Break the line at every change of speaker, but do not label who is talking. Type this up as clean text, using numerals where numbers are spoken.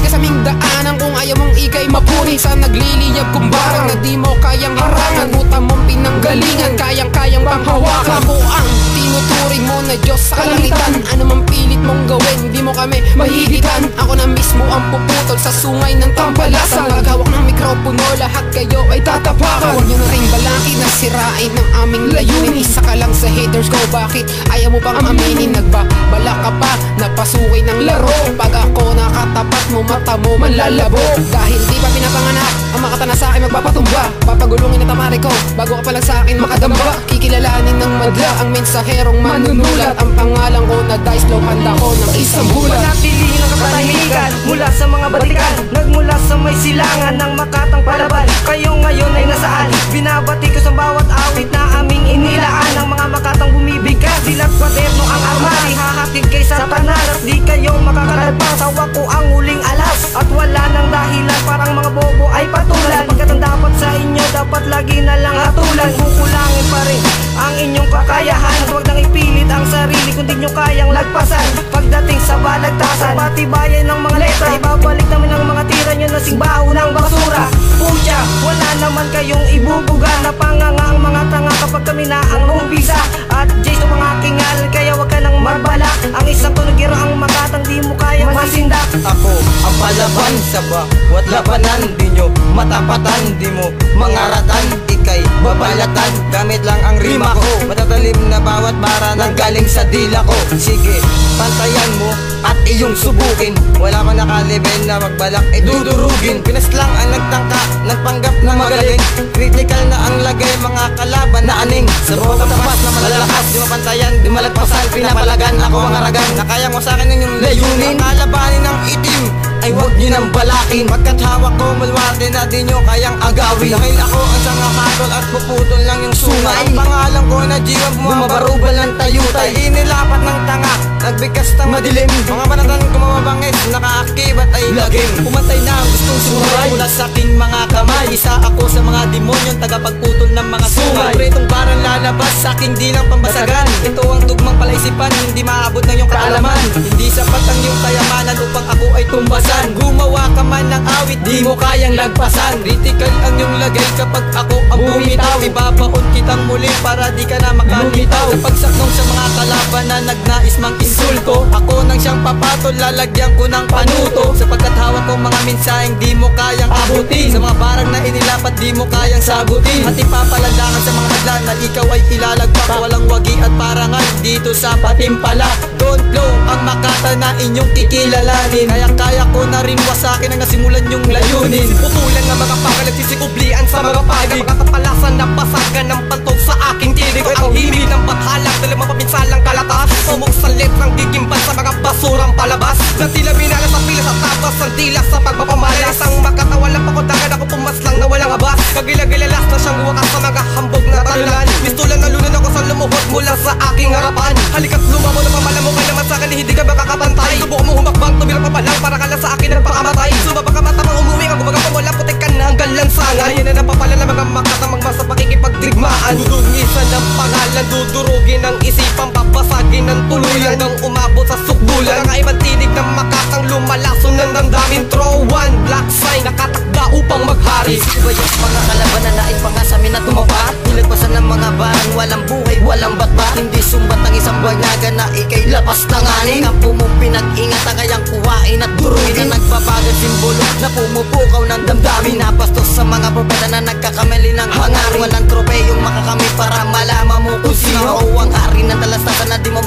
ka sa aming daanan kung ayaw mong ikay mapuri. Sa nagliliyab kumbarang na di mo kayang harangan. Buta mong pinanggalingan, kayang-kayang panghawakan. Ako ang tinuturing mo na Diyos sa kalangitan. Ano mang pilit mong gawin, di mo kami mahigitan. Ako na mismo ang puputol sa sungay ng tambalasan. Maghawak ng mikropono, lahat kayo ay tatapakan. Huwag nyo na ring balaki na sirain ng aming layunin. Isa ka lang sa haters ko, bakit ayaw mo bang aminin? Nagbabala ka pa na pasukin ng laro. Pag ako nakatapat mo, mata mo manlalabo. Dahil di pa pinapanganak ang makatana sa akin magpapatumba. Papagulungin na tamari ko bago ka pa lang sa akin makadamba. Kikilalanin ng madla ang mensaherong manunulat. Ang pangalan ko na Dice Flow, handa ko ng isang bulan.
Panatili ng katahimikan mula sa mga batikan, nagmula sa may silangan ng Makatang Palaban. Kayo ngayon ay nasaan? Binabati ko sa bawat awit na aming inilaan. Ang mga Makatang bumibigkas, sila't kwaderno ang armas. Ihahatid kay Satanas at di kayo makakalagpas. Sawa ko ang huling alas at wala nang dahilan. Parang mga bobo ay patulan. Pagkat ang dapat sa inyo, dapat lagi na lang hatulan. Kukulangin pa rin ang inyong kakayahan. Huwag nang ipilit ang sarili kung di nyo kayang lagpasan. Pagdating sa balagtasan, patibayan ng mga letra, ibabalik namin ang mga tira nyo na singbaho ng basura. Pucha, wala naman kayong ibubuga. Napanganga ang mga tanga kapag kami na ang umpisa. At Jace, ang aking ngalan, kaya wag ka nang magbala. Ang isang tunugiro ang Makatang di mo kaya masindak.
Ako ang palaban sa bawat labanan. Di nyo matapatan, di mo mangaratan. Ika'y babalatan, gamit lang ang rima ko. Matatalim na bawat bara nang galing sa dila ko. Sige, pantayan mo at iyong subukin. Wala ka nakalibel na magbalak ay dudurugin. Pinas lang ang nagtangka, nagpanggap na magaling. Critical na ang lagay, mga kalaban na aning. Sa bawat tapas na malalakas, di mapantayan, di malagpasan. Pinapalagan ako ang aragan, na kaya mo sa akin ng iyong layunin. Ang kalabanin ng itim ay huwag nyo nang balakin. Pagkat hawak ko malwarte na di nyo kayang agawin. Dahil ako ang sangahatol at puputol lang yung sungay. Ang pangalan ko na G1, bumabarubal ng tayutay. Inilapat ng tanga, nagbigkas ng madilim. Mga banatan kumababangis, nakaakibat ay lagim. Pumatay na ang gustong sumay mula sa aking mga kamay. Isa ako sa mga demonyong tagapagputol ng mga sungay. Pritong parang lalabas sa aking dinang pambasagan. Ito ang tugmang palaisipan, hindi maabot ng iyong kaalaman. Hindi sapat ang iyong kayamanan upang ako ay tumbasan. Gumawa ka man ng awit, di mo kayang lagpasan. Critical ang iyong lagay kapag ako ang bumitaw. Ibabaon kitang muli para di ka na makalitaw. Sa pagsaknong sa mga kalaban na nagnais mang insulto, ako nang siyang papatol, lalagyan ko ng panuto. Sapagkat hawak ko mga mensaheng di mo kayang abutin. Sa mga barang na inilapat di mo kayang sagutin. At ipapalandangan sa mga madla na ikaw ay ilalagpak. Walang wagi at parangan dito sa Patimpala. Don't blow ang Makata na inyong kikilalanin. Kaya ko na rin wasakin ang nasimulan yung layunin. Putulan ng mga pangal at sisikublian sa mga panig. Mga kapalasan na basagan ng pantog sa aking tinig. Ang himig ng bathalak, dalang mapapinsalang kalata. Pumok sa letrang gigimban sa mga basurang palabas. Na tila minala sa pila sa tapas, ang tila sa pagpapamalas. Ang Makata walang pakodagan, ako pumaslang na walang abas. Kagilagilalas na siyang wakas sa mga hambog na talunan. Mistulan na lunan ako sa lumuhot mula sa aking harapan. Halika't lumamo na pamala mo ka naman sa akin, hindi ka makakapantay. Subukan mo humakbang, tumira pa lang para ka lang sa akin nagpakamatay. Sumaba ka mata pang umuwi, ang gumaga pa wala putik ka na hanggang lansangan. Yan na napapala ng mga Makata magmasa pakikipagdigmaan. Dudungisan ng pangalan, dudurugin ang isipan, papasagin ng tuluyan hanggang umabot sa sukdulan. Nakaibang tinig ng Makatang lumalason ng damdamin. Throw one black sign, nakatakda upang maghari. Bayos mga kalaban na ipangasamin at tumapat. Nilagpasan ng mga barang, walang buhay, walang batbat. Hindi sumbat ang isang banyaga na ikay lapas ng aning. Ang pinag-ingat ang kayang kuhain at durugin. Na nagbabagal simbolo na pumupukaw ng damdamin. Napastos sa mga propeta na nagkakamali ng hangarin. Walang tropeyong makakamit para malaman mo kung sino ang hari ng talastasan na di mo